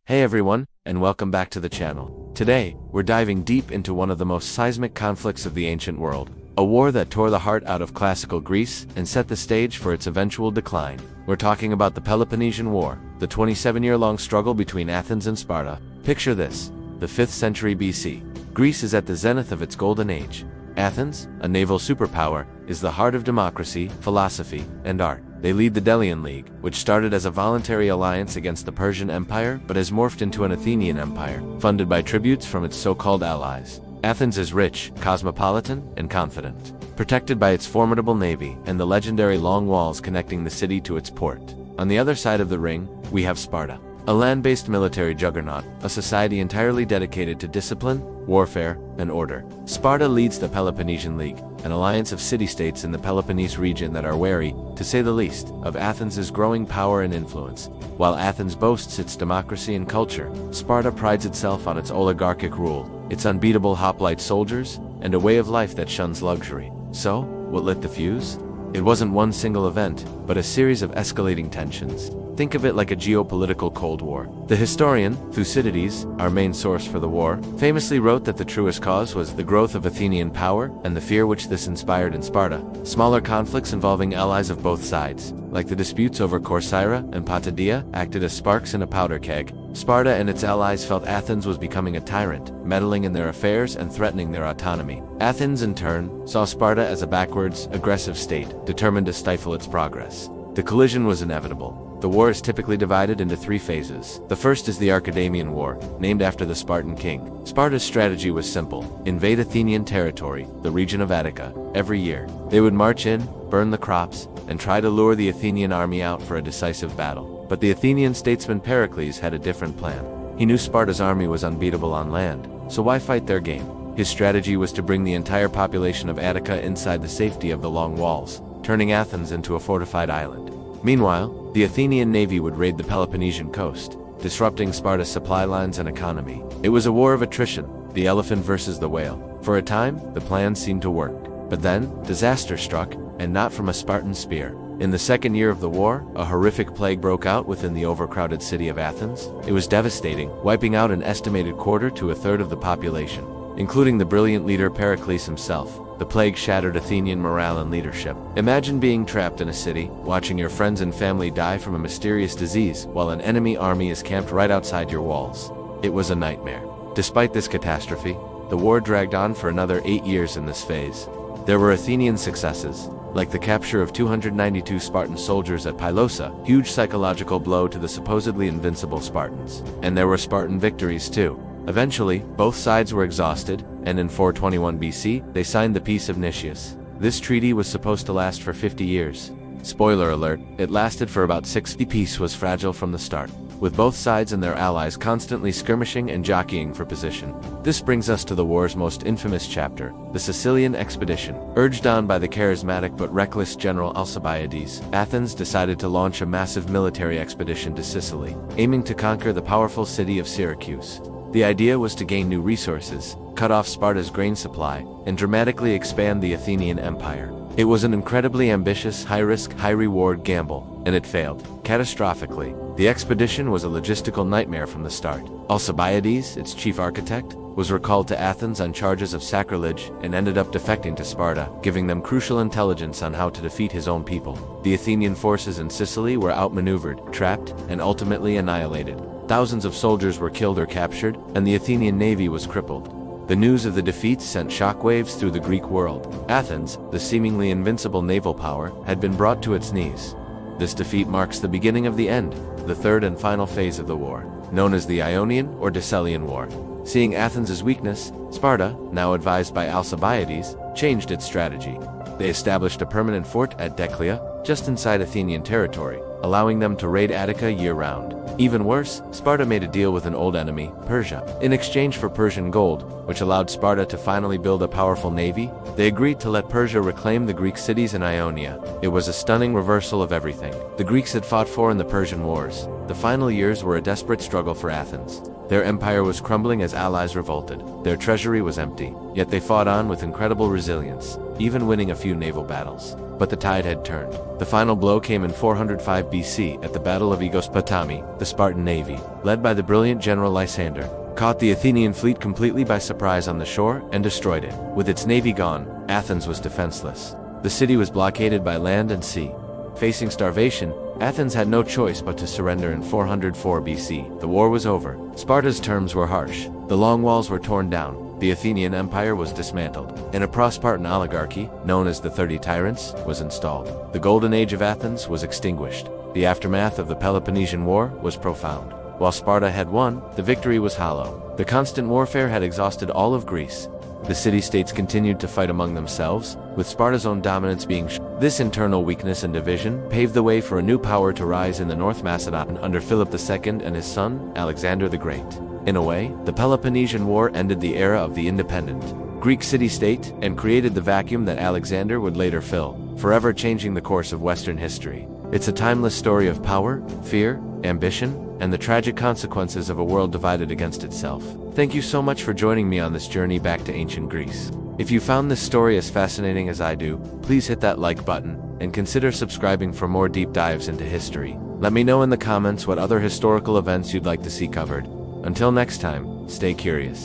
Hey everyone, and welcome back to the channel. Today, we're diving deep into one of the most seismic conflicts of the ancient world, a war that tore the heart out of classical Greece and set the stage for its eventual decline. We're talking about the Peloponnesian War, the 27-year-long struggle between Athens and Sparta. Picture this, the 5th century BC. Greece is at the zenith of its golden age. Athens, a naval superpower, is the heart of democracy, philosophy, and art. They lead the Delian League, which started as a voluntary alliance against the Persian Empire but has morphed into an Athenian empire, funded by tributes from its so-called allies. Athens is rich, cosmopolitan, and confident, protected by its formidable navy and the legendary long walls connecting the city to its port. On the other side of the ring, we have Sparta, a land-based military juggernaut, a society entirely dedicated to discipline, warfare, and order. Sparta leads the Peloponnesian League, an alliance of city-states in the Peloponnese region that are wary, to say the least, of Athens' growing power and influence. While Athens boasts its democracy and culture, Sparta prides itself on its oligarchic rule, its unbeatable hoplite soldiers, and a way of life that shuns luxury. So, what lit the fuse? It wasn't one single event, but a series of escalating tensions. Think of it like a geopolitical Cold War. The historian, Thucydides, our main source for the war, famously wrote that the truest cause was the growth of Athenian power and the fear which this inspired in Sparta. Smaller conflicts involving allies of both sides, like the disputes over Corcyra and Potidaea, acted as sparks in a powder keg. Sparta and its allies felt Athens was becoming a tyrant, meddling in their affairs and threatening their autonomy. Athens, in turn, saw Sparta as a backwards, aggressive state, determined to stifle its progress. The collision was inevitable. The war is typically divided into 3 phases. The first is the Archidamian War, named after the Spartan king. Sparta's strategy was simple: invade Athenian territory, the region of Attica, every year. They would march in, burn the crops, and try to lure the Athenian army out for a decisive battle. But the Athenian statesman Pericles had a different plan. He knew Sparta's army was unbeatable on land, so why fight their game? His strategy was to bring the entire population of Attica inside the safety of the long walls, turning Athens into a fortified island. Meanwhile, the Athenian navy would raid the Peloponnesian coast, disrupting Sparta's supply lines and economy. It was a war of attrition, the elephant versus the whale. For a time, the plan seemed to work. But then, disaster struck, and not from a Spartan spear. In the second year of the war, a horrific plague broke out within the overcrowded city of Athens. It was devastating, wiping out an estimated quarter to a third of the population, including the brilliant leader Pericles himself. The plague shattered Athenian morale and leadership. Imagine being trapped in a city, watching your friends and family die from a mysterious disease, while an enemy army is camped right outside your walls. It was a nightmare. Despite this catastrophe, the war dragged on for another 8 years in this phase. There were Athenian successes, like the capture of 292 Spartan soldiers at Pylosa, huge psychological blow to the supposedly invincible Spartans. And there were Spartan victories too. Eventually, both sides were exhausted, and in 421 BC, they signed the Peace of Nicias. This treaty was supposed to last for 50 years. Spoiler alert, it lasted for about 60. The peace was fragile from the start, with both sides and their allies constantly skirmishing and jockeying for position. This brings us to the war's most infamous chapter, the Sicilian expedition. Urged on by the charismatic but reckless general Alcibiades, Athens decided to launch a massive military expedition to Sicily, aiming to conquer the powerful city of Syracuse. The idea was to gain new resources, cut off Sparta's grain supply, and dramatically expand the Athenian empire. It was an incredibly ambitious, high-risk, high-reward gamble, and it failed, catastrophically. The expedition was a logistical nightmare from the start. Alcibiades, its chief architect, was recalled to Athens on charges of sacrilege and ended up defecting to Sparta, giving them crucial intelligence on how to defeat his own people. The Athenian forces in Sicily were outmaneuvered, trapped, and ultimately annihilated. Thousands of soldiers were killed or captured, and the Athenian navy was crippled. The news of the defeats sent shockwaves through the Greek world. Athens, the seemingly invincible naval power, had been brought to its knees. This defeat marks the beginning of the end, the third and final phase of the war, known as the Ionian or Decelean War. Seeing Athens' weakness, Sparta, now advised by Alcibiades, changed its strategy. They established a permanent fort at Decelea, just inside Athenian territory, allowing them to raid Attica year-round. Even worse, Sparta made a deal with an old enemy, Persia. In exchange for Persian gold, which allowed Sparta to finally build a powerful navy, they agreed to let Persia reclaim the Greek cities in Ionia. It was a stunning reversal of everything the Greeks had fought for in the Persian Wars. The final years were a desperate struggle for Athens. Their empire was crumbling as allies revolted. Their treasury was empty, yet they fought on with incredible resilience. even winning a few naval battles. But the tide had turned. The final blow came in 405 BC at the Battle of Aegospotami. The Spartan navy, led by the brilliant general Lysander, caught the Athenian fleet completely by surprise on the shore and destroyed it. With its navy gone, Athens was defenseless. The city was blockaded by land and sea. Facing starvation, Athens had no choice but to surrender in 404 BC. The war was over. Sparta's terms were harsh. The long walls were torn down. The Athenian Empire was dismantled, and a pro-Spartan oligarchy, known as the 30 Tyrants, was installed. The golden age of Athens was extinguished. The aftermath of the Peloponnesian War was profound. While Sparta had won, the victory was hollow. The constant warfare had exhausted all of Greece. The city-states continued to fight among themselves, with Sparta's own dominance being This internal weakness and division paved the way for a new power to rise in the North Macedon under Philip II and his son, Alexander the Great. In a way, the Peloponnesian War ended the era of the independent Greek city-state and created the vacuum that Alexander would later fill, forever changing the course of Western history. It's a timeless story of power, fear, ambition, and the tragic consequences of a world divided against itself. Thank you so much for joining me on this journey back to ancient Greece. If you found this story as fascinating as I do, please hit that like button, and consider subscribing for more deep dives into history. Let me know in the comments what other historical events you'd like to see covered. Until next time, stay curious.